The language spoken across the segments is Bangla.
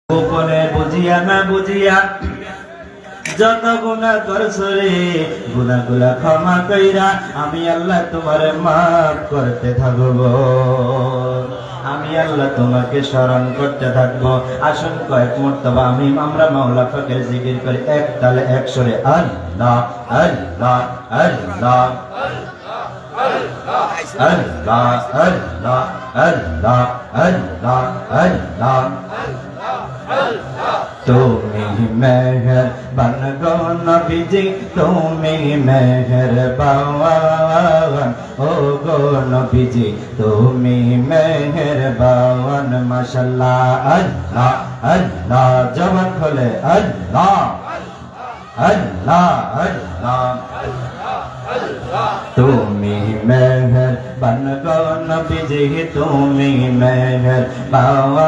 গোপনে বুঝিয়া না বুঝিয়া যত গুনাহ করছো রে, গুনাহগুলা ক্ষমা কইরা আমি আল্লাহ তোমারে মাফ করতে থাকবো। আমি আল্লাহ তোমাকে স্মরণ করতে থাকবো। আসুন কয়েক মর্তবা আমরা মাওলা পাকের জিকির করি, এক তালে এক সুরে আল্লাহ আল্লাহ আল্লাহ আল্লাহ আল্লাহ আল্লাহ আল্লাহ আল্লাহ। তুমি মেহেরবান গো নবীজি, তুমি মেহেরবান ও গো নবীজি, তুমি মেহেরবান। মাশাআল্লাহ আল্লাহ আল্লাহ, জবান খোলে আল্লাহ আল্লাহ আল্লাহ। তুমি মেহেরবান গো নবীজি, তুমি মেহেরবান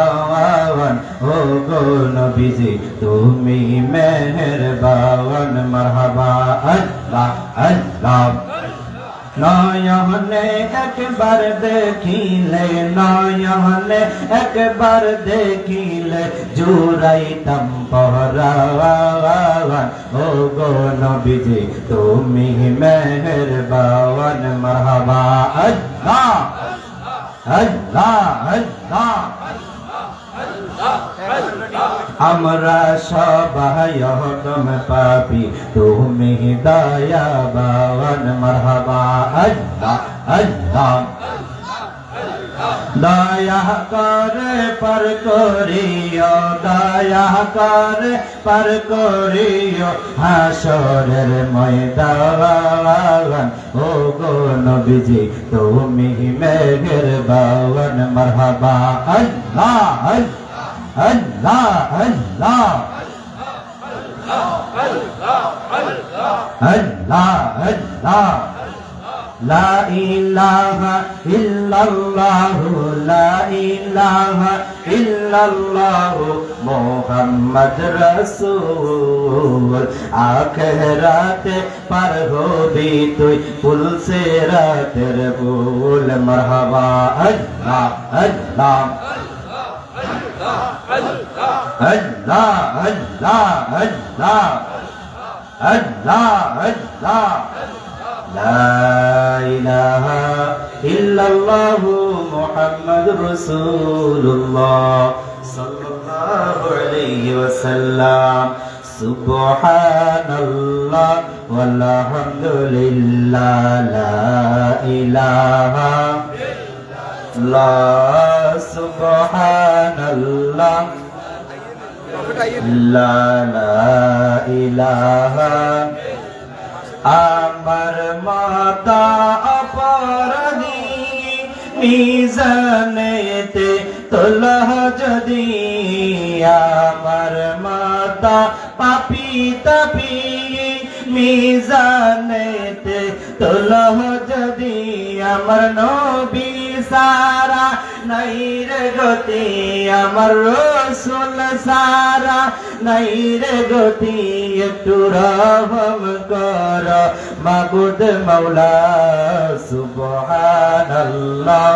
ও গো নবীজি, তুমি মেহেরবান। মারহাবা আল্লাহ আল্লাহ। নয়নে একবার দেখিলে, নয়নে একবার দেখিলে জুড়াইতাম পরাণ ও গো নবীজি, তুমি মেহেরবান। মারহাবা আল্লাহ আল্লাহ আল্লাহ। আমরা সবাই হদম পাপি, তুমি দয়াবান। মারহাবা আল্লাহ আল্লাহ। দয়া করে পার করিও, দয়া করে পার করিও হাসরের ময়দান ও গো নবীজি, তুমি মেহেরবান। মারহাবা আল্লাহ আল্লাহ আল্লাহ আল্লাহ আল্লাহ। লা ইলাহা ইল্লাল্লাহু, লা ইলাহা ইল্লাল্লাহু মুহাম্মাদুর রাসূল। আখিরাতে পার হবি তুই পুল সিরাতের পুল। মারহাবা আল্লাহ আল্লাহ আল্লাহ আল্লাহ আল্লাহ আল্লাহ আল্লাহ। লা ইলাহা ইল্লাল্লাহু মুহাম্মাদুর রাসূলুল্লাহ সাল্লাল্লাহু আলাইহি ওয়াসাল্লাম। সুবহানাল্লাহ ওয়ালহামদুলিল্লাহ, লা ইলাহা ইল্লাল্লাহ, সুবহানাল্লাহ, লা ইলাহা। আমার মাতা অপরাধী মিজানেতে তোলহ যদি, আমার মাতা পাপী তাপী মিজানেতে তোলহ যদি, আমার নবী সারা নাই রে গতি, আমার রাসূল সারা নাই রে গতি। একটু রহম কর মাবুদ মাওলা। সুবহানাল্লাহ,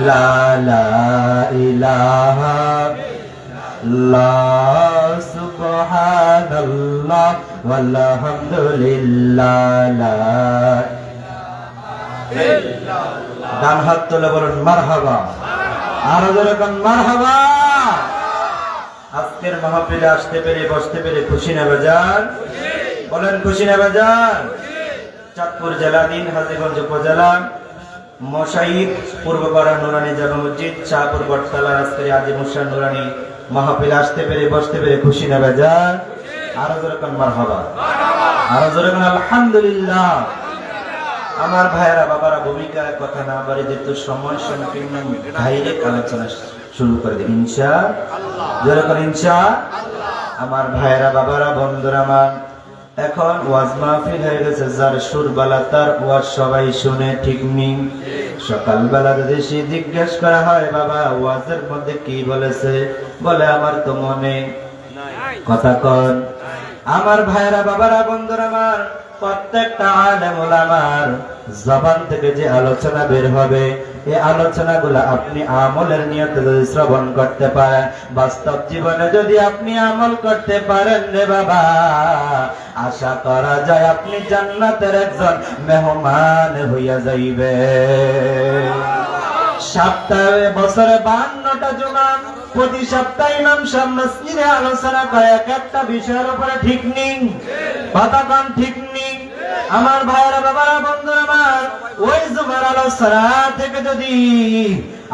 লা ইলাহা ইল্লাল্লাহ, সুবহানাল্লাহ ওয়ালহামদুলিল্লাহ। ডান হাত তুলে বলুন মারহাবা, আরো জোরে বলুন মারহাবা। আজকের মাহফিলে আসতে পেরে বসতে পেরে খুশি না বাজার? বলেন খুশি না বাজার? চাঁদপুর জেলাধীন হাজীগঞ্জ উপজেলা মশাইদ পূর্বপাড়া নুরানি জামে মসজিদ শাহপুর বটতলা আজকের আজিমুশা নুরানি মাহফিলে আসতে পেরে বসতে পেরে খুশি না বাজার? আরো জোরে বলুন মারহাবা, আরো জোরে বলুন আলহামদুলিল্লাহ। আমার ভাইয়েরা বাবারা, ভূমিকার কথা না বাড়ি যেহেতু সময় সংকীর্ণ, ডাইরেক্ট আলোচনা শুরু করে দিন ইনশাআল্লাহ। জোরে করে ইনশাআল্লাহ। আমার ভাইয়েরা বাবারা বন্ধুরা আমার, এখন ওয়াজ মাহফিল হয়ে গেছে, যার সুর বালা তার ওয়াজ সবাই শুনে, ঠিক নেই? সকালবেলা যদি জিজ্ঞেস করা হয় বাবা ওয়াজের মধ্যে কি বলেছে, বলে আমার তো মনে কথা কন। আমার ভাইয়েরা বাবারা বন্ধুরা আমার, প্রত্যেকটা আলেম ওলামার জবান থেকে যে আলোচনা বের হবে, এই আলোচনাগুলো আপনি আমলের নিয়তে যদি শ্রবণ করতে পারেন, বাস্তব জীবনে যদি আপনি আমল করতে পারেন রে বাবা, আশা করা যায় আপনি জান্নাতের একজন মেহমান হইয়া যাইবে। সপ্তাহে বছরে 52টা জুমা, প্রতি সপ্তাহে ইমাম সাহেব মসজিদে আলোচনা করে এক একটা বিষয়ের উপরে, ঠিক নেই? কথা কোন ঠিক নেই? আমার ভাইরা, বাবারা, বন্ধুরা আমার, ওই জুমার আলোচনা থেকে যদি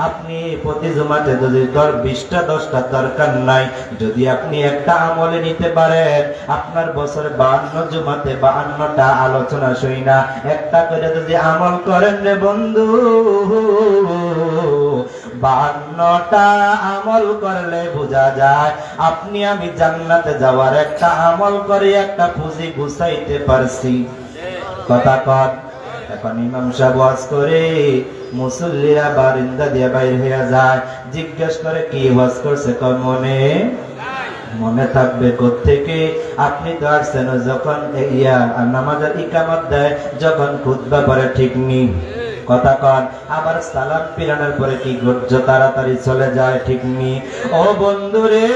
আপনি প্রতি জুমাতে যদি 20টা 10টা দরকার নাই, যদি আপনি একটা আমলে নিতে পারেন, আপনার বছরে 52 জুমাতে 52টা আলোচনা শুই না, একটা করে যদি আমল করেন রে বন্ধু, 52টা আমল করলে বোঝা যায় আপনি আমি জান্নাতে যাওয়ার একটা আমল করে একটা পুঁজি গুছাইতে পারছি। কথা কর। এখন ইমাম সাহেব ওয়াজ করে, মুসল্লিরা বারিন্দা দিয়ে বাইর হয়ে যায়, জিজ্ঞেস করে কি ওয়াজ করছে? কয় মনে থাকবে কোত্থেকে? আপনি তো আসছেন যখন নামাজের ইকামত দেয়, যখন খুতবা পড়ে, ঠিক নেই? কথা কন। আবার সালাম ফিরানোর পরে কি করছো? তাড়াতাড়ি চলে যায়, ঠিক নেই? ও বন্ধুরে,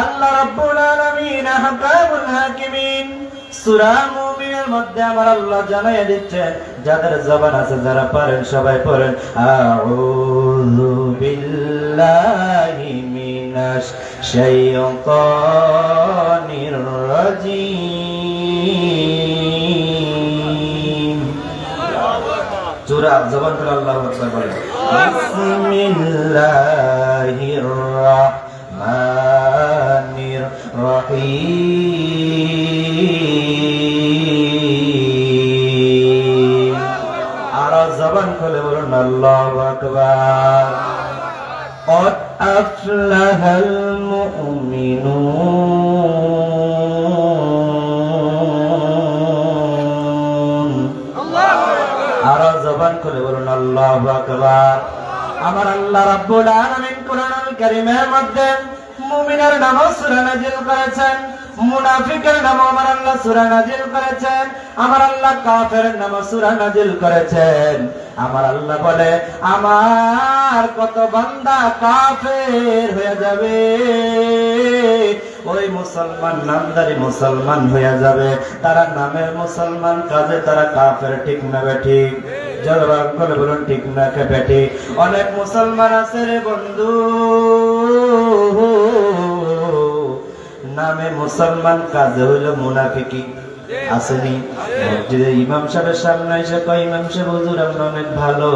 আল্লাহ রাব্বুল আলামিন আহকামুল হাকিমিন সূরা মুমিনের মধ্যে আমার আল্লাহ জানাইয়া দিচ্ছেন, যাদের জবান আছে, যারা পারেন সবাই পড়েন, আউযু বিল্লাহি মিনাশ শাইতানির রাজিম। জোরে জবান করে আল্লাহু আকবার বলেন। বিসমিল্লাহির রাহমানির রহিম। আর জবান খুলে বলুন আল্লাহু আকবার। قد أفلح المؤمنون। আর জবান খুলে বলুন আল্লাহু আকবার। আমার আল্লাহ রাব্বুল আলামিন কোরআনুল কারীমের মধ্যে মুমিনের নামে সূরা নাযিল করেছেন, মুনাফিকের নামে আমার আল্লাহ সূরা নাযিল করেছেন, আমার আল্লাহ কাফেরের নামে সূরা নাযিল করেছেন। আমার আল্লাহ বলে, আমার কত বান্দা কাফের হয়ে যাবে, ওই মুসলমান নামদারি মুসলমান হয়ে যাবে, তারা নামের মুসলমান, কাজে তারা কাফের, ঠিক না বেঠিক? জলবান করে বলুন ঠিক না কে বেঠিক? অনেক মুসলমান আছে রে বন্ধু, নামে মুসলমান, কাজে হইল মুনাফিকি। আসেনি? মসজিদে ইমাম সাহেবের সামনে এসে কয়, ইমাম সাহেব হুজুর আপনি অনেক ভালো,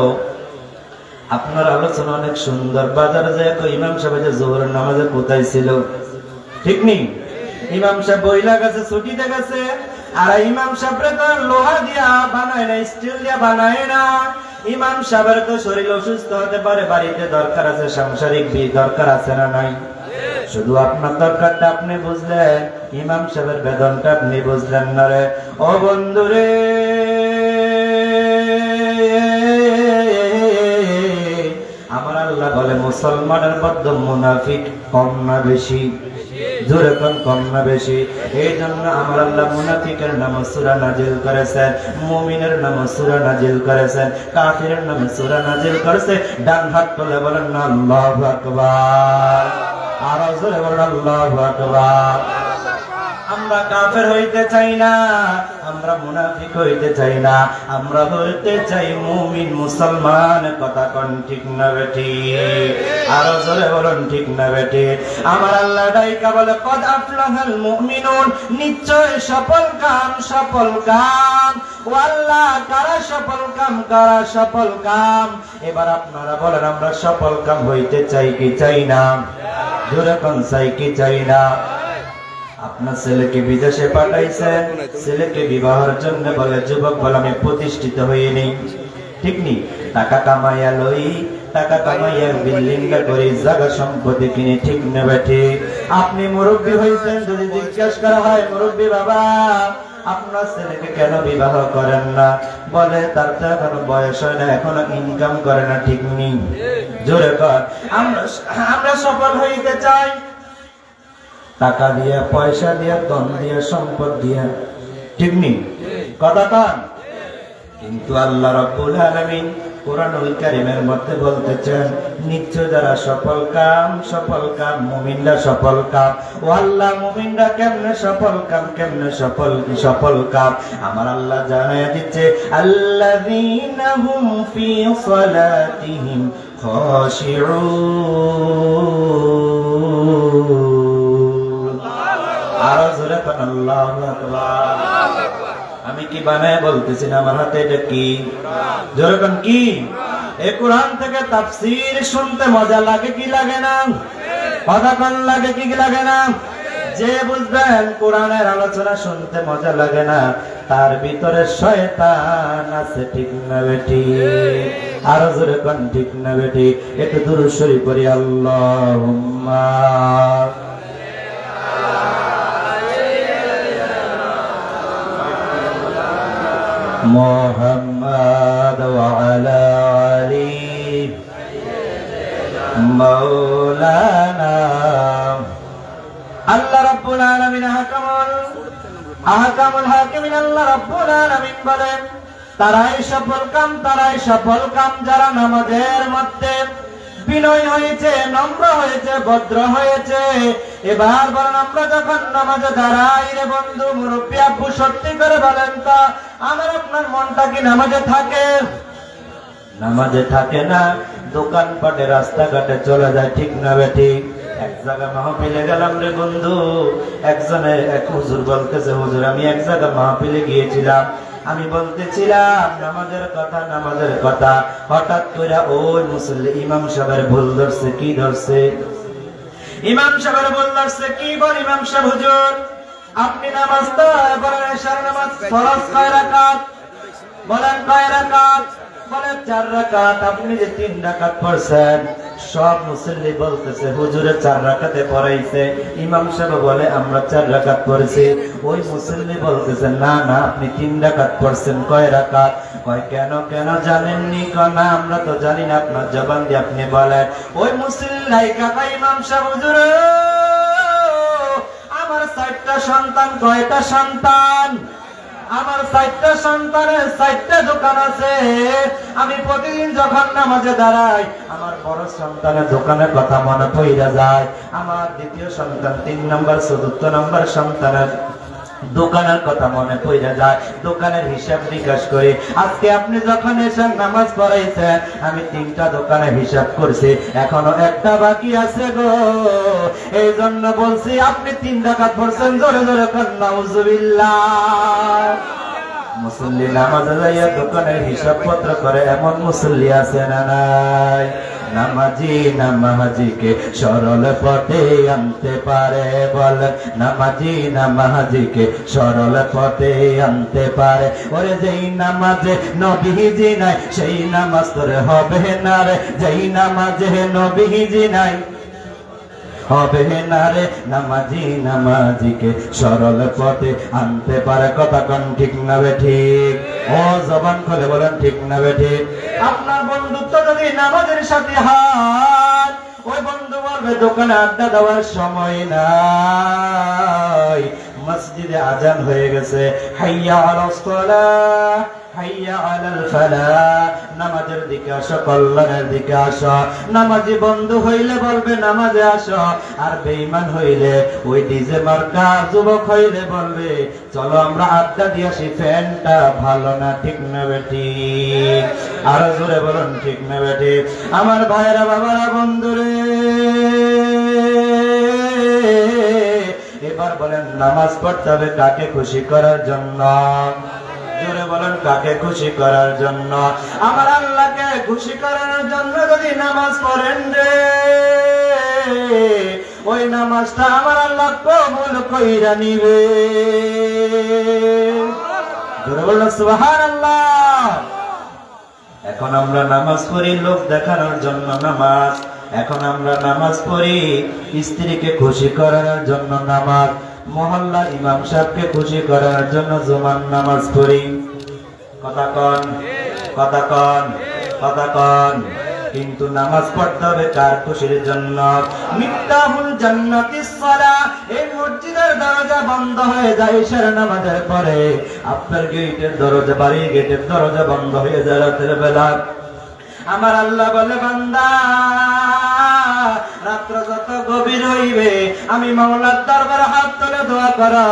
আপনার আলোচনা অনেক সুন্দর। বাজারে যায় কয়, ইমাম সাহেব যে জোহরের নামাজে কোথায় ছিল? ঠিক নেই? ইমাম সাহেব বইলা গেছে, ছুটিতে গেছে। আর ইমাম সাহেবরে তো লোহা দিয়া বানায় না, স্টিল দিয়া বানায় না। ইমাম সাহেবের তো শরীর অসুস্থ হতে পারে, বাড়িতে দরকার আছে, সাংসারিক দরকার আছে না নাই? শুধু আপনার দরকারটা আপনি বুঝলেন, ইমাম সাহেবের বেদনটা আপনি বুঝলেন না রে। ও বন্ধুরে, আমার আল্লাহ বলে, মুসলমানের মধ্যে মুনাফিক কম না বেশি? জোরে কম না বেশি? এই জন্য আমার আল্লাহ মুনাফিকের নামে সূরা নাযিল করেছেন, মুমিনের নামে সূরা নাযিল করেছেন, কাফিরের নামে সূরা নাযিল করেছে। ডান হাত তুলে বলেন না আল্লাহু আকবার। আর জোরে বলেন আল্লাহু আকবার। আমরা কাফের হইতে চাই না, আমরা মুনাফিক হইতে চাই না, আমরা হইতে চাই মুমিন মুসলমান। কথা কোন ঠিক না বেঠিক? আরো জোরে বলুন ঠিক না বেঠিক? আমার আল্লাহ ডাইকা বলে, কদ আফলাহাল মুমিনুন, নিশ্চয় সফল কাম, সফল কাম। ও আল্লাহ, কারা সফল কাম, কারা সফল কাম? এবার আপনারা বলেন, আমরা সফল কাম হইতে চাই কি চাই না? জোরে কোন চাই কি চাই না? আপনার ছেলেকে বিদেশে পাঠাইছেন, ছেলেকে বিবাহের জন্য বলে, যুবক বলে আমি প্রতিষ্ঠিত হয়ে নেই, ঠিক নেই? টাকা কামাইয়া লই, টাকা কামাইয়া বিল্ডিং করি, জায়গা সম্পত্তি কিনে, ঠিক নেবে ঠিক? আপনি মুরব্বী হয়েছেন, যদি জিজ্ঞেস করা হয়, মুরব্বী বাবা আপনার ছেলেকে কেন বিবাহ করেন না? বলে, তার তো এখনো বয়স হয় না, এখনো ইনকাম করে না, ঠিক নেই? জোরে কর। আমরা সফল হইতে চাই, টাকা দিয়া, পয়সা দিয়া, ধন দিয়া, সম্পদ দিয়া, ঠিক নেই? কথা কন। কিন্তু আল্লাহ রাব্বুল আলামিন কোরআনুল কারীমের মধ্যে বলতেছেন, নিশ্চয় যারা সফল কাম মুমিনরা সফল কাম। ও আল্লাহ, মুমিনরা কেমনে সফল কাম আমার আল্লাহ জানায়া দিচ্ছে, আল্লাযীনা হুম ফি সালাতিহিম খাশিউন। আরো জোরে কোন আল্লাহু আকবার। আমি কি বানায় বলতেছি না, আমার হাতে এটা কি? যেরকম কি এই কোরআন থেকে তাফসীর শুনতে মজা লাগে কি লাগে না? কথা কোন লাগে কি লাগে না? যে বুঝবেন কোরআনের আলোচনা শুনতে মজা লাগে না, তার ভিতরে শয়তান আছে, ঠিক না বেটি? আরো জোরে কোন ঠিক না বেটি? একটু দুরূদ শরীফ পড়ি, আল্লাহুম্মা মুহাম্মাদ ওয়া আলা আলি মাওলানা। আল্লাহ রাব্বুল আলামিন আহকামুল হাকিমিন আল্লাহ রাব্বুল আলামিন বলেন, তারাই সফল কাম যারা নামাজের মধ্যে বিনয় হয়েছে, নম্র হয়েছে, ভদ্র হয়েছে। এবার বলেন, আমরা যখন নামাজে দাঁড়াই রে বন্ধু, মুরব্বী আব্বু, সত্যি করে বলেন তো, আমার আপনার মনটা কি নামাজে থাকে? নামাজে থাকে না, দোকানপাটে রাস্তাঘাটে চলে যায়, ঠিক না বেটি? এক জায়গা মাহফিলে গেলাম রে বন্ধু, এক হুজুর বলতেছে, হুজুর আমি এক জায়গা মাহফিলে গিয়েছিলাম, আমি বলতেছিলাম নামাজের কথা, হঠাৎ করে ওই মুসল্লি ইমাম সাহেবের ভুল ধরছে। কি ধরছে? ইমাম সাহেবের ভুল ধরছে। কি বল ইমাম সাহেব? হুজুর আপনি নামাজ তো বলেন এশার নামাজ ফরজ কয় রাকাত? বলেন কয় রাকাত? বলেন 4 রাকাত। আপনি যে 3 রাকাত পড়ছেন, সব মুসল্লি বলতেছে হুজুরে 4 রাকাতে পড়াইছে। ইমাম সাহেব বলে আমরা 4 রাকাত পড়েছি। ওই মুসল্লি বলতেছে না না, আপনি 3 রাকাত পড়ছেন। কয় রাকাত? কয় কেন জানেননি? কয় না আমরা তো জানি না, আপনার জবান দিয়ে আপনি বলেন। ওই মুসল্লি কাকা ইমাম সাহেব, হুজুর আমার 4টা সন্তান। কয়টা সন্তান? আমার 4টা সন্তানের 4টা দোকান আছে। আমি প্রতিদিন যখন নামাজে দাঁড়াই, আমার বড় সন্তানের দোকানের কথা মনে পড়ে যায়, আমার দ্বিতীয় সন্তান, 3 নম্বর 4র্থ নম্বর সন্তানের দোকানের কথা মনে পড়ে যায়, দোকানের হিসাব নিকাশ করে। আজকে আপনি যখন এসে নামাজ পড়াইছেন, আমি 3টা দোকানের হিসাব করছি, এখনো একটা বাকি আছে গো। এই জন্য বলছি আপনি 3 রাকাত পড়ছেন, জোরে জোরে কোন নাউজুবিল্লাহ। মুসল্লি নামাজে যাইয়া দোকানের হিসাব পত্র করে এমন মুসল্লি আছে না নাই? নামাজিকে সরল পথে আনতে পারে, বল নামাজিকে সরল পথে আনতে পারে। ওরে যেই নামাজে নবীজি নাই, সেই নামাজ তোর হবে না রে। যেই নামাজে নবীজি নাই, হবে না রে। নামাজিকে সরল পথে আনতে পারে। কথা কোন ঠিক না বেঠিক? ও জবান খুলে বলেন ঠিক না বেঠিক? আপনার বন্ধুত্ব যদি নামাজের সাথে হয়, ওই বন্ধু বলবে দোকানে আড্ডা দেওয়ার সময় নাই, মসজিদে আজান হয়ে গেছে, হাইয়া আলাস সালাহ হাইয়া আলাল ফালাহ, নামাজের দিকে আসো, কল্যাণের দিকে আসো। নামাজি বন্ধু হইলে বলবে নামাজে আসো, আর বেঈমান হইলে, ওই ডিজে মার্কা যুবক হইলে বলবে চলো আমরা আড্ডা দিয়ে আসি, ফ্যানটা ভালো না, ঠিক না বেটি? আরো জোরে বলুন ঠিক না বেটি? আমার ভাইরা, বাবারা, বন্ধুরে, এবার বলেন নামাজ পড়তে হবে কাকে খুশি করার জন্য? জোরে বলেন কাকে খুশি করার জন্য? আমার আল্লাহকে খুশি করার জন্য যদি নামাজ পড়েন রে, ওই নামাজটা আমার আল্লাহ কবুল কইরা নিবে। জোরে বলেন সুবহানাল্লাহ। এখন আমরা নামাজ পড়ি লোক দেখানোর জন্য নামাজ, এখন আমরা নামাজ পড়ি স্ত্রীকে খুশি করার জন্য নামাজ, মহল্লা ইমাম সাহেবকে খুশি করার জন্য জুমার নামাজ পড়ি। কথা কন, কথা কন, কথা কন। কিন্তু নামাজ পড়তে হবে কার খুশির জন্য? মিফতাহুল জান্নাতিস সালাহ। এই মসজিদের দরজা বন্ধ হয়ে যায় ইশার নামাজের পরে, আপনার গেটের দরজা, বাড়ির গেটের দরজা বন্ধ হয়ে যায় রাতের বেলা। আমার আল্লাহ বলে, বান্দা রাত্র যত গভীর হইবে আমি মাওলার দরবারে হাত তুলে দোয়া করা,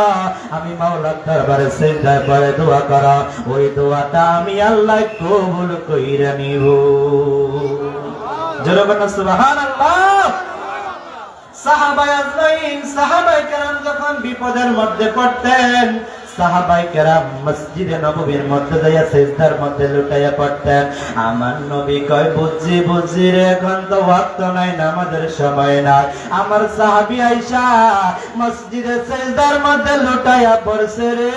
আমি মাওলার দরবারে সিজদায় পড়ে দোয়া করা, ওই দোয়াটা আমি আল্লাহ কবুল কইরা নিব। জোরে বলেন সুবহানাল্লাহ। সাহাবায়ে আজমাইন, সাহাবায়ে কেরাম যখন বিপদের মধ্যে পড়তেন, সাহাবায়ে কেরাম মসজিদে নববীর মধ্যে যাইয়া সিজদার মধ্যে লুটাইয়া পড়তেন। আমার নবী কয়, বুঝি বুঝি রে, এখন তো ওয়াক্ত নাই, নামাজের সময় নাই। আমার সাহাবী আয়েশা মসজিদে সিজদার মধ্যে লুটাইয়া পড়ছে রে।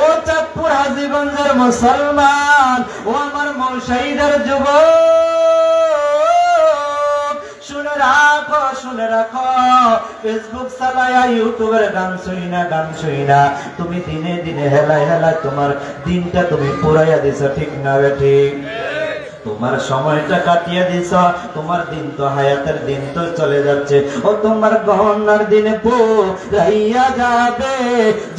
ও চাঁদপুর হাজীগঞ্জের মুসলমান, ও আমার মৌশাইদের যুবক, শুনে রাখো, শুনে রাখো। ফেসবুক চালায়া, ইউটিউবের গান শুই না, তুমি দিনে দিনে হেলায় হেলায় তোমার দিনটা তুমি পুরাইয়া দিছ, ঠিক না ঠিক? তোমার সময়টা কাটিয়ে দিছ, তোমার দিন তো হায়াতের দিন তো চলে যাচ্ছে, ও তোমার গহনার দিনে পুরাইয়া যাবে,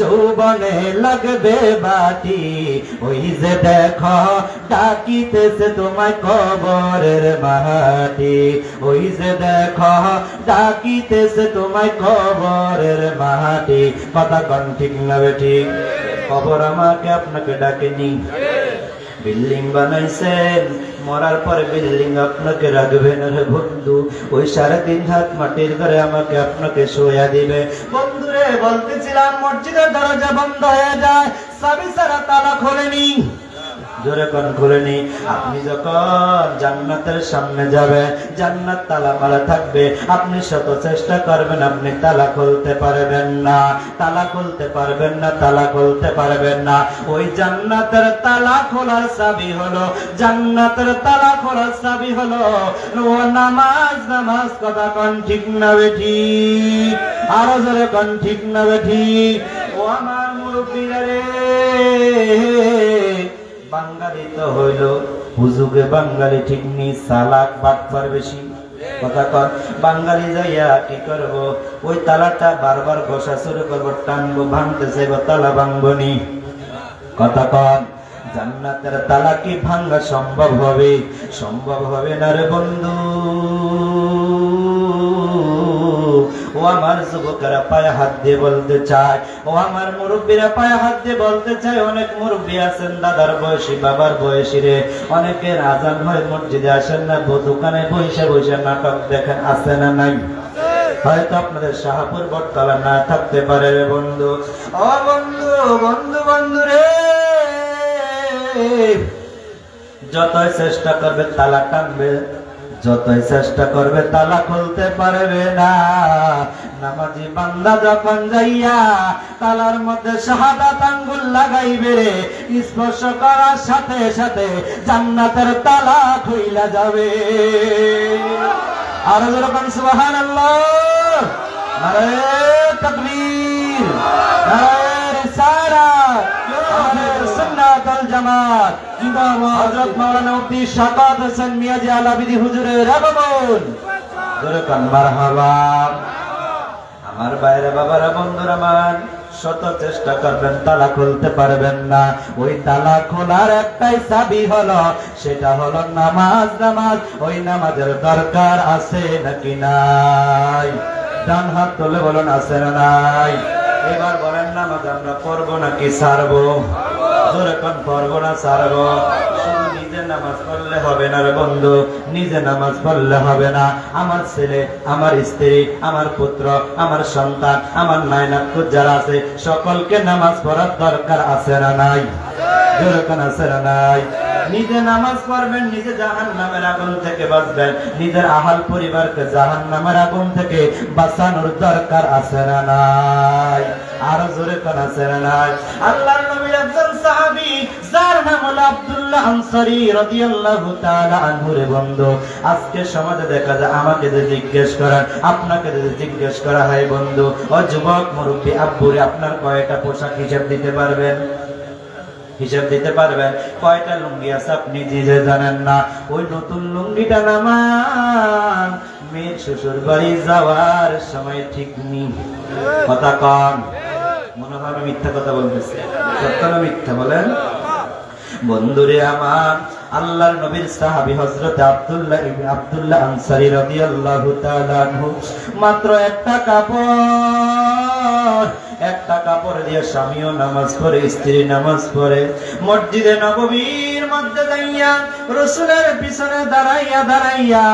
যৌবনে লাগবে বাটি, ওই যে দেখো ডাকিতেছে তোমায় কবরের মাটি, ওই যে দেখো ডাকিতেছে তোমায় কবরের মাটি। কথা কন ঠিক না ঠিক? কবর আমাকে আপনাকে ডাকেনি। বিল্ডিং বানাইছেন, মরার পরে বিল্ডিং আপনাকে রাখবেন রে বন্ধু, ওই 3.5 হাত মাটির ঘরে আমাকে আপনাকে শোয়া দিবে। বন্ধুরে বলতেছিলাম, মসজিদের দরজা বন্ধ হয়ে যায়, চাবি ছাড়া তালা খোলেনি। জোরে কোন খুলেনি? আপনি যখন জান্নাতের সামনে যাবেন, জান্নাত তালা মারা থাকবে, আপনি শত চেষ্টা করবেন, আপনি তালা খুলতে পারবেন না, তালা খুলতে পারবেন না, তালা খুলতে পারবেন না। ওই জান্নাতের তালা খোলার চাবি হলো, জান্নাতের তালা খোলার চাবি হলো ও নামাজ। নামাজ। কথা কোন ঠিক না বেঠি? আরো জোরে কোন ঠিক না বেঠি? ও আমার মুরব্বীরা রে, বাঙালি তো হইল হুজুগে বাঙালি ঠিক নি, চালাক বাটপার বেশি। কথা কর, বাঙালি যাইয়া কি করব, ওই তালাটা বারবার ঘষা শুরু করবো, টানবো, ভাঙতে চাইব, তালা ভাঙবো নি। কথা কর, জান্নাতের তালা কি ভাঙা সম্ভব হবে? সম্ভব হবে না রে বন্ধু। ও আমার যুবকেরা পায়ে হাত দিয়ে বলতে চায়, ও আমার মুরব্বীরা পায়ে হাত দিয়ে বলতে চায়, অনেক মুরব্বী আছেন দাদার বয়সী, বাবার বয়সী রে, অনেকের আজান হয় মসজিদে আসেন না, দোকানে বসে বসে নাটক দেখেন, আছে না নাই? হয়তো আপনাদের শাহপুর বটতলা না থাকতে পারে রে বন্ধু। ও বন্ধু, বন্ধু, বন্ধু রে, যতই চেষ্টা করবে তালা টানবে, যতই চেষ্টা করবে তালা খুলতে পারবে না। নামাজি বান্দা যখন যাইয়া তালার মধ্যে শাহাদাত আঙ্গুল লাগাইবে রে, স্পর্শ করার সাথে সাথে জান্নাতের তালা খুইলা যাবে। আর যখন সুবহানাল্লাহ, নারে তাকবীর, নারে রিসালাত, নারে সুন্নাত ওয়াল জামাত, জিন্দাবাদ। হযরত মাওলানা মুফতি শাকাত হোসেন মিয়াজি আলাবিদি হুজুরের আগমন। জোরে কান মারহাবা। আমার বাইরে বাবারা, বন্ধুরা আমার, শত চেষ্টা করবেন তালা খুলতে পারবেন না। ওই তালা খোলার একটাই চাবি হলো, সেটা হলো নামাজ। নামাজ। ওই নামাজের দরকার আছে নাকি নাই? ডান হাত তুলে বলুন, আছে না নাই? এবার বলেন, নামাজ আমরা পড়বো নাকি ছাড়বো? জোরে কোন, পড়বো না ছাড়বো? শুধু নিজে নামাজ পড়লে হবে না রে বন্ধু, নিজে নামাজ পড়লে হবে না। আমার ছেলে, আমার স্ত্রী, আমার পুত্র, আমার সন্তান, আমার নায়নাত যারা আছে, সকলকে নামাজ পড়ার দরকার আছে না নাই? জোরে কোন, আছে না নাই? নিজে নামাজ পড়বেন, নিজে জাহান্নামের আগুন থেকে বাঁচবেন, নিজের আহাল পরিবারকে জাহান্নামের আগুন থেকে বাঁচানোর দরকার আছে না নাই? আর জোরে কোন, আছে না নাই? আল্লাহর নবীর একজন সাহাবী, যার নাম হলো আব্দুল্লাহ আনসারী রাদিয়াল্লাহু তাআলা আনহু রে বন্ধু, আজকে সমাজে দেখা যায়, আমাকে যদি জিজ্ঞেস করেন, আপনাকে যদি জিজ্ঞেস করা হয়, বন্ধু ও যুবক মুরব্বী, আব্বুরে আপনার কয়টা পোশাক হিসাব দিতে পারবেন? হিসাব দিতে পারবেন? কয়টা লুঙ্গি আছে আপনি নিজে জানেন না। ওই নতুন লুঙ্গিটা নামান মেয়ের শ্বশুর বাড়ি যাওয়ার সময় ঠিক নেই। কথা কন, মনে হয় মিথ্যা কথা বলতেছে, সত্য না মিথ্যা বলেন? বন্ধুরে আমার, আল্লাহর নবীর সাহাবী হযরত আব্দুল্লাহ আনসারী রাদিয়াল্লাহু তাআলা আনহু মাত্র একটা কাপড় দিয়ে স্বামীও নামাজ পড়ে, স্ত্রী নামাজ পড়ে। মসজিদে নববীর মধ্যে যাইয়া রাসূলের পিছনে দাঁড়াইয়া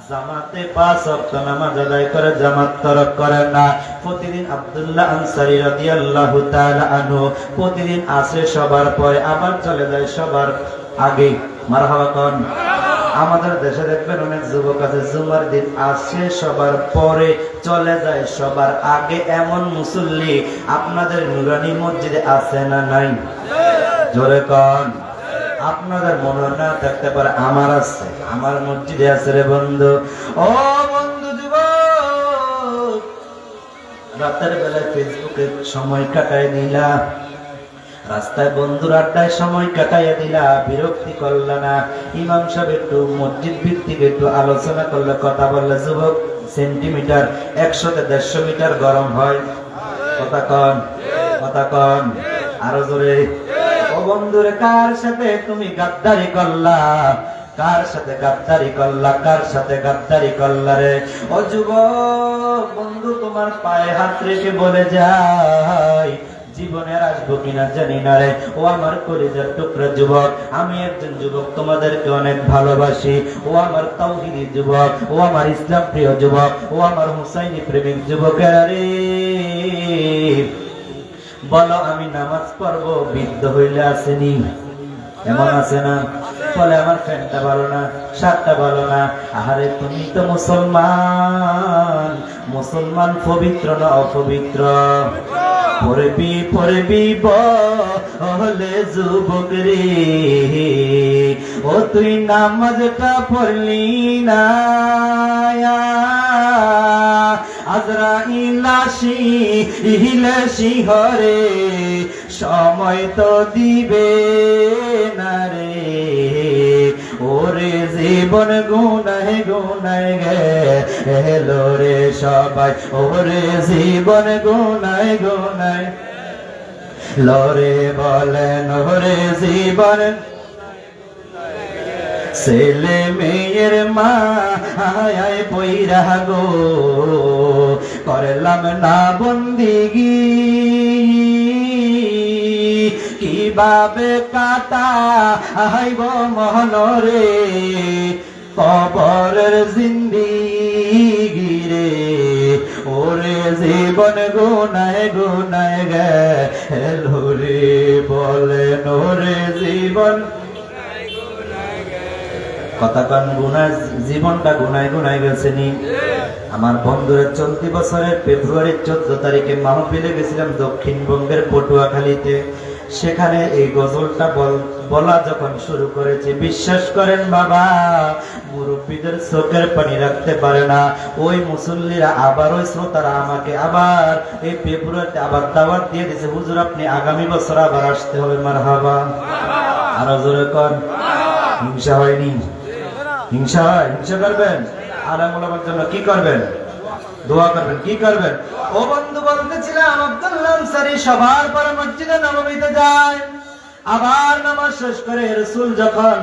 জামাতে 5 ওয়াক্ত নামাজ আদায় করে, জামাত তরক করে না। প্রতিদিন আব্দুল্লাহ আনসারী রাদিয়াল্লাহু তাআলা আনহু প্রতিদিন আসে সবার পরে, আবার চলে যায় সবার আগে। মারহাবা কোন। আমাদের দেশে দেখবেন অনেক যুবক আছে জুমার দিন আসে সবার পরে, চলে যায় সবার আগে। এমন মুসল্লি আপনাদের নুরানি মসজিদে আছে না নাই? জোরে কোন। আপনাদের মনে না থাকতে পারে, আমার আছে, আমার মসজিদে আছে রে বন্ধু। ও বন্ধু যুবক, রাতের বেলায় ফেসবুকে সময় কাটায় দিলা, রাস্তায় বন্ধুর আড্ডায় সময় কাটাইয়া দিলা, বিরক্তি করলা না। ইমাম সাহেব একটু মসজিদ ভিত্তিক একটু আলোচনা করলে, কথা বললে যুবক সেন্টিমিটার 100-150 মিটার গরম হয়। কথা কন, কথা কন, আরো জোরে। ও বন্ধুরে, কার সাথে তুমি গাদ্দারি করলা? কার সাথে গাদ্দারি করলা? কার সাথে গাদ্দারি করলা রে? ও যুবক বন্ধু, তোমার পায়ে হাত রেখে বলে যাই, জীবনের আসবো কিনা জানি না রে। ও আমার কলিজার টুকরা যুবক, আমি একজন যুবক, তোমাদেরকে অনেক ভালোবাসি। ও আমার তাওহীদি যুবক, ও আমার ইসলাম প্রিয় যুবক, ও আমার হুসাইনি প্রেমিক যুবকেরা রে, বলো আমি নামাজ পড়বো বৃদ্ধ হইলে আসেনি? এমন আছে না? বলে আমার ফ্যানটা ভালো না, শার্টটা ভালো না। আহারে তুমি তো মুসলমান, মুসলমান পবিত্র না অপবিত্র? পড়বি বলে যুবক রে, ও তুই নামাজটা পড়লি না, আজরাইল আসিলে শিহরে সময় তো দিবে না রে। ওরে জীবন গুনাহে গুনায় গেলো রে সবাই, ওরে জীবন গুনায় গুনায় লরে বলেন, ওরে জীবন। ছেলে মেয়ের মা আয় পইরা গো, করলাম না বন্দিগি, কিভাবে কাটা আইব মহনরে কবরের জিন্দিগি রে। ওরে জীবন গুনায় গুনায় গেলো রে বলেন, ওরে জীবন। কথা কান, গুনায় জীবনটা গুনায় গুনায় গেছে নি? আমার বন্ধুরা চলতি বছরের ফেব্রুয়ারির 14 তারিখে মাহফিলে গেছিলাম দক্ষিণবঙ্গের পটুয়াখালীতে। সেখানে এই গজলটা বলা যখন শুরু করেছে, বিশ্বাস করেন বাবা, মুরব্বীদের চোখের পানি রাখতে পারে না। ওই মুসল্লিরা আবার, ওই শ্রোতারা আমাকে আবার এই ফেব্রুয়ারিতে আবার দাওয়াত দিয়ে দিয়েছে, হুজুর আপনি আগামী বছর আবার আসতে হবে। মারহাবা, আরো জোরে কর। হিংসা হয়নি? হিংসা হয়? হিংসা করবেন? আলেম ওলামার জন্য কি করবেন? দোয়া করবেন। কি করবেন? ও বন্ধু বলতেছিলাম, আব্দুল্লাহ আনসারী সবার পরে মসজিদে নববীতে যায়, আবার নামাজ শেষ করে রাসূল যখন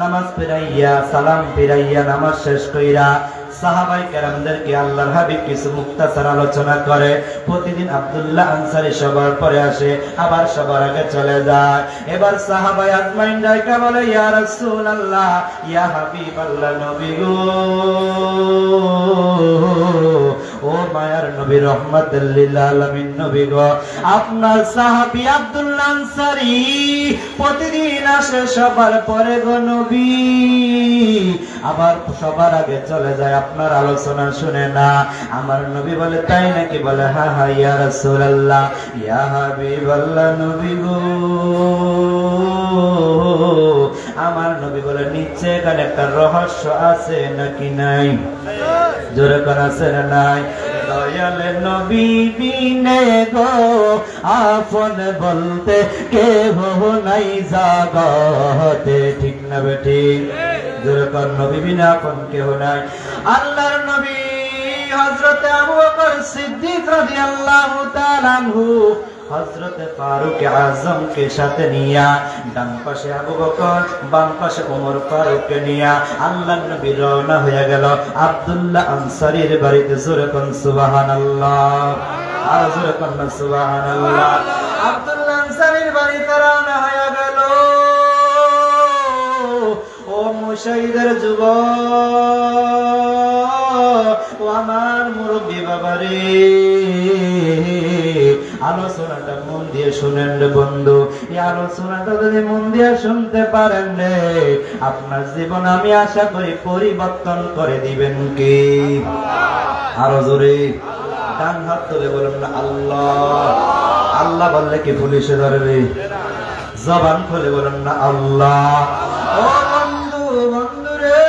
নামাজ ফিরাইয়া সালাম ফিরাইয়া নামাজ শেষ কইরা সাহাবায়ে কেরামদেরকে আল্লাহর হাবিব কিছু মুক্তাসার আলোচনা করে। প্রতিদিন আব্দুল্লাহ আনসারী সবার পরে আসে, আবার সবার আগে চলে যায়। এবার সাহাবায়ে আজমাইন ডাইকা বলে, ইয়া রাসূলুল্লাহ, ইয়া হাবিবাল্লাহ, নবী গো, ও মায়ার নবী, রহমাতুল লিল আলামিন নবী গো, আপনার সাহাবী আব্দুল্লাহ আনসারী প্রতিদিন আসে সবার পরে গো নবী, আবার সবার আগে চলে যায়, আপনার আলোচনা শুনে না। আমার নবী বলে, তাই নাকি? বলে, হ্যাঁ হ্যাঁ ইয়া রাসূলুল্লাহ, ইয়া হাবিবাল্লাহ, নবী গো। আমার নবী বলে, নিশ্চয় এখানে একটা রহস্য আছে নাকি নাই? জোরে করে আছে না নাই? দয়াল নবী বিনে গো আপন বলতে কেহ নাই জগতে, ঠিক না বেঠিক? জোরে কর, নবী বিনা আপন কেহ নাই। আল্লাহর নবী হযরত আবু বকর সিদ্দিক রাদিয়াল্লাহু তাআলা আনহু হযরতে ফারুক আযম কে সাথে নিয়া, ডান পাশে আবু বকর, বাম পাশে ওমর ফারুককে নিয়া আল্লাহর নবী রওনা হয়ে গেল আব্দুল্লাহ আনসারীর বাড়িতে। জোরে কোন সুবহানাল্লাহ, আর জোরে কোন সুবহানাল্লাহ। আব্দুল্লাহ আনসারীর বাড়িতে রওনা হয়ে গেল। ও মুশাইদের যুবক, ও আমার মুরব্বী বাবারে, আলোচনাটা মন দিয়ে শুনেন রে বন্ধু। এই আলোচনাটা যদি মন দিয়ে শুনতে পারেন রে, আপনার জীবন আমি আশা করি পরিবর্তন করে দিবেন কে? আরো জোরে ডান হাত তুলে বলেন না আল্লাহ। আল্লাহ বললে কি পুলিশে ধরে রে? জবান খুলে বলেন না আল্লাহ। ও বন্ধু, বন্ধু রে,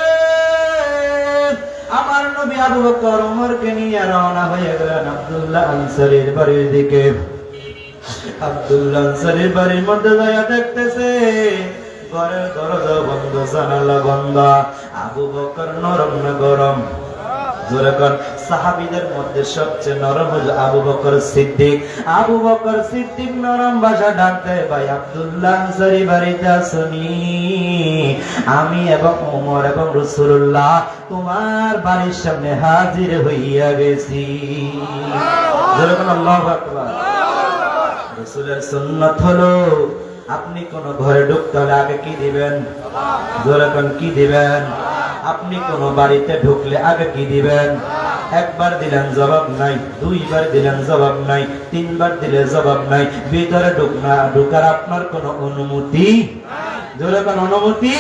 আমার নবী আবু বকর ওমরকে নিয়ে রওনা হয়ে গেলেন আব্দুল্লাহ আনসারীর বাড়ির দিকে। আব্দুল্লাহ আনসারীর বাড়ির মধ্যে যাইয়া দেখতেছে ঘরের দরজা বন্ধ, জানালা বন্ধ। আবু বকর নরম না গরম? জোরে কর। সাহাবীদের মধ্যে সবচেয়ে নরম হলো আবু বকর সিদ্দিক। আবু বকর সিদ্দিক নরম ভাষা ডাকতে, ভাই আব্দুল্লাহ আনসারী বাড়িতে আসনি? আমি এবং ওমর এবং রাসূলুল্লাহ তোমার বাড়ির সামনে হাজির হইয়া গেছি। জোরে কর আল্লাহু আকবার। রাসূলের সুন্নাত হলো আপনি কোন ঘরে ঢুকতে হলে আগে কি দিবেন? জোরে কোন কি দিবেন? আপনি কোন বাড়িতে ঢুকলে আগে কি দিবেন? একবার দিলেন জবাব নাই, দুইবার দিলেন জবাব নাই, তিনবার দিলে জবাব নাই, ভিতরে ঢুকার আপনার কোন অনুমতি? জোরে কোন অনুমতি?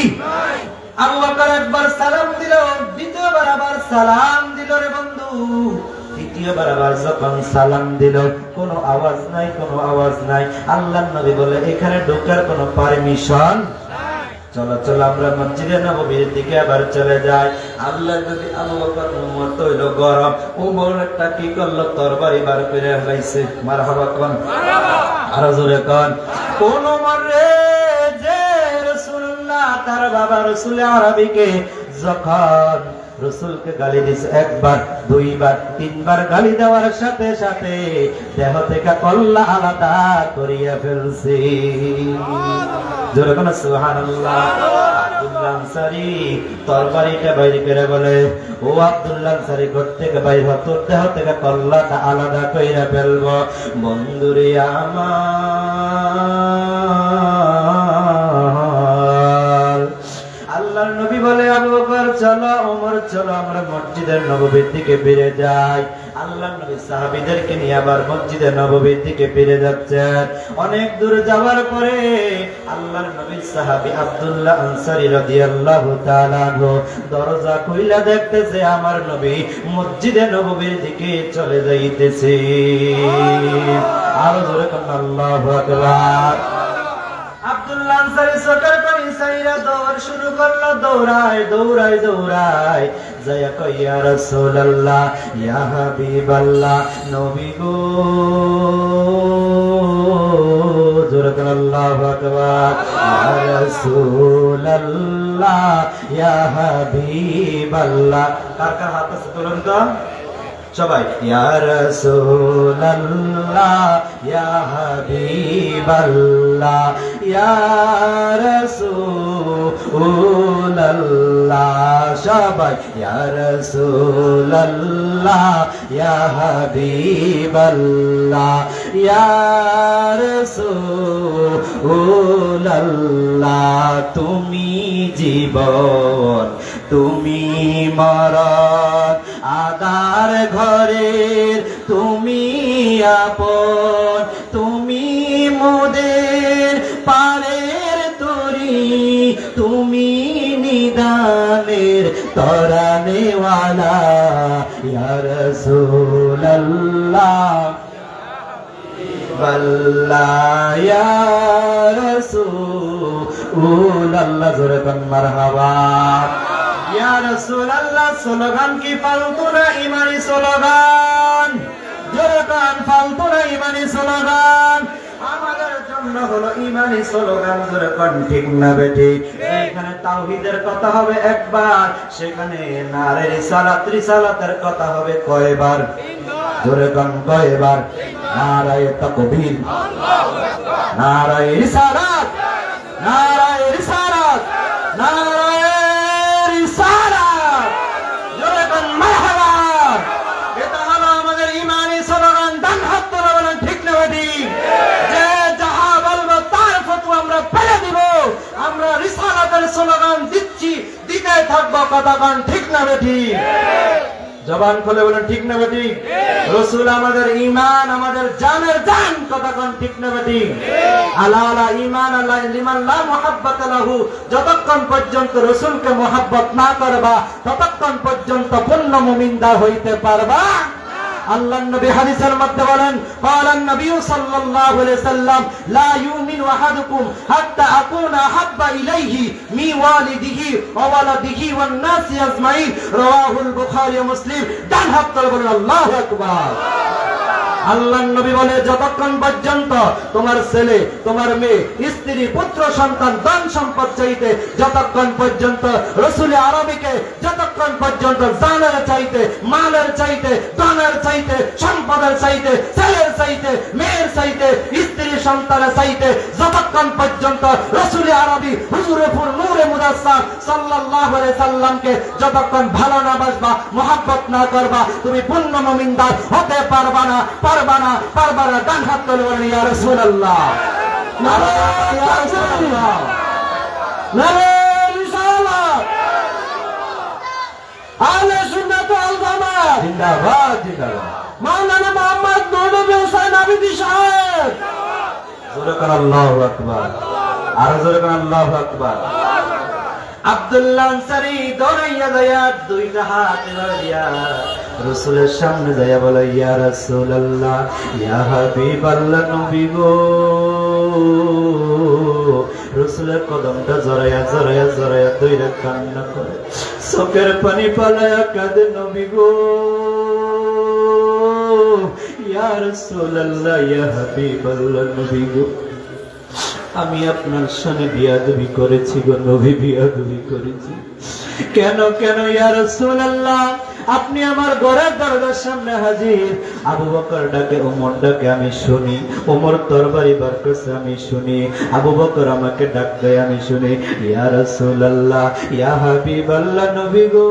আবু বকর একবার সালাম দিল, দ্বিতীয়বার আবার সালাম দিল রে বন্ধু। তৃতীয়বার আবার যখন সালাম দিল, কোনো আওয়াজ নাই, কোনো আওয়াজ নাই। আল্লাহর নবী বলে এখানে ঢোকার কোনো পারমিশন? চলো চলো আমরা মসজিদে নববীর দিকে আবার চলে যাই। আল্লাহর নবী আবু বকর ওমর তো হইল গরম। ওমর একটা কি করলো, তরবারি বার করে ফেলাইছে। মারহাবা কোন, আরো জোরে কোন। কোন ওমর রে, যে রাসূলুল্লাহ তার বাবা রাসূল আরবীকে যখন রাসূলকে গালি দিছে, একবার দুইবার তিনবার গালি দেওয়ার সাথে সাথে দেহ থেকে কল্লা আলাদা করিয়া ফেলছে। জোরে কোন সুবহানাল্লাহ। আব্দুল্লাহ আনসারী তরবারিটা বাইরে করে বলে, ও আব্দুল্লাহ আনসারী ঘর থেকে বাইরে হ, তোর দেহ থেকে কল্লাটা আলাদা কইরা ফেলবো। বন্ধুরে আমার, আল্লাহর নবী বলে আবু বকর চলো, ওমর চলো, আমরা মসজিদের নববীর দিকে ফিরে যাই। আল্লাহর নবী সাহাবীদেরকে নিয়ে আবার মসজিদের নববীর দিকে ফিরে যাচ্ছেন। অনেক দূর যাওয়ার পরে আল্লাহর নবীর সাহাবী আব্দুল্লাহ আনসারী রাদিয়াল্লাহু তাআলা আনহু দরজা খুইলা দেখতেছে আমার নবী মসজিদে নববীর দিকে চলে যাইতেছে। আরো জোরে কোন আল্লাহু আকবার। আব্দুল্লাহ আনসারী চোখের পানি ছাইরা দৌড় শুরু করলো, দৌড়ায় দৌড়ায় দৌড়ায় যায়া কই ইয়া রাসূলুল্লাহ, ইয়া হাবিবাল্লাহ, নবী গো। জোরে কোন আল্লাহু আকবার। ইয়া রাসূলুল্লাহ, ইয়া হাবিবাল্লাহ। কার কার হাত আছে তুলুন তো সবাই। ইয়া রাসূলুল্লাহ, ইয়া হাবিবাল্লাহ, ইয়া রাসূলুল্লাহ। সবাই ইয়া রাসূলুল্লাহ, ইয়া হাবিবাল্লাহ, ইয়া রাসূলুল্লাহ। তুমি জীবন, তুমি মরণ, আদার ঘরের তুমি আপন, তুমি মোদের পারের তরি, তুমি নিদানের তরানেওয়ালা। ইয়া রাসূলুল্লাহ, বাল্লাহ, ইয়া রাসূলুল্লাহ। জোরে কোন মারহাবা। ইয়া রাসূলুল্লাহ স্লোগান কি ফালতু না ইমানি স্লোগান? ইমানি স্লোগান, আমাদের জন্য হলো ইমানি স্লোগান। জোরে কোন ঠিক না বেঠিক? এখানে তাওহীদের কথা হবে একবার, সেখানে নারে রিসালাতের কথা হবে কয়বার? জোরে কোন কয়বার? নারায়ে তাকবীর, নারায়ে রিসালাত, নারায়ে রিসালাত, নারায়ে রিসালাত। জোরে কোন মারহাবা। এটা হলো আমাদের ইমানি স্লোগান। ডান হাত তুলে বলেন ঠিক না বেঠিক? যে যাহা বলবো তার ফতোয়া আমরা ফেলে দিব। আমরা রিসালাতের স্লোগান দিচ্ছি, দিতে থাকবো। কথা কোন ঠিক না বেঠিক? জবান খুলে বলেন ঠিক না বেঠিক? রাসূল আমাদের ঈমান, আমাদের জানের জান। কথা কোন ঠিক না বেঠিক? আলা আলা ঈমান আল্লাহ লিমান লা মুহাব্বাতা লাহু। যতক্ষণ পর্যন্ত রাসূলকে মুহাব্বত না করবা, ততক্ষণ পর্যন্ত পূর্ণ মুমিনদার হইতে পারবা। আল্লাহর নবী হাদিসের মধ্যে বলেন, ক্বালান নবী সাল্লাল্লাহু আলাইহি সাল্লাম, লা ইউমিনু আহাদুকুম হাত্তা আকুনা আহাব্বা ইলাইহি মি ওয়ালিদিহি ওয়া ওয়ালাদিহি ওয়ান নাসি আজমাইন। রাওয়াহুল বুখারী ও মুসলিম। ডান হাত তুলে বলেন আল্লাহু আকবার। আল্লাহর নবী বলে, যতক্ষণ পর্যন্ত তোমার ছেলে, তোমার মেয়ে, স্ত্রী, পুত্র, সন্তান, ধন সম্পদ চাইতে, যতক্ষণ পর্যন্ত রাসূল আরবীকে যতক্ষণ পর্যন্ত জানের চাইতে, মালের চাইতে, ধনের চাইতে, সম্পদের চাইতে, ছেলের চাইতে, মেয়ের চাইতে, স্ত্রী সন্তানের চাইতে, যতক্ষণ পর্যন্ত রাসূল আরবী হুজুরে ফুর নূরে মুদাসসার সাল্লাল্লাহু আলাইহি সাল্লামকে যতক্ষণ ভালো না বাসবা, মুহাব্বত না করবা, তুমি পূর্ণ মুমিনদার হতে পারবা না, পারবা না, পারবা না। ডান হাত তুলে বলেন ইয়া রাসূলুল্লাহ, নারায়ে ইয়া রাসূলুল্লাহ, নারায়ে রিসালাত। আহলে সুন্নাত ওয়াল জামাত জিন্দাবাদ, জিন্দাবাদ। মাওলানা মুহাম্মদ নবী হোসেন আবিদি সাহেব। জোরে করে আল্লাহু আকবার, আর জোরে করে আল্লাহু আকবার। আব্দুল্লাহ আনসারী দৌড়াইয়া যায়া দুইটা হাত বাড়িয়া রাসূলের সামনে যায়া বলে, ইয়া রাসূলুল্লাহ, ইয়া হাবিবাল্লাহ, নবী গো। রাসূলের কদমটা জড়াইয়া জড়াইয়া জড়াইয়া দুইটা কান্না করে, চোখের পানি পালায়া কাঁদে, নবী গো। ইয়া রাসূলুল্লাহ, ইয়া হাবিবাল্লাহ, নবী গো, আমি আপনার সামনে বিয়াদবি করেছি গো নবী, বিয়াদবি করেছি। কেন কেন ইয়া রাসূলুল্লাহ? আপনি আমার ঘরের দরজার সামনে হাজির, আবু বকর ডাকে, ওমর ডাকে, আমি শুনি। ওমর তরবারি বার করছে, আমি শুনি। আবু বকর আমাকে ডাক দেয়, আমি শুনি। ইয়া রাসূলুল্লাহ, ইয়া হাবিবাল্লাহ, নবী গো,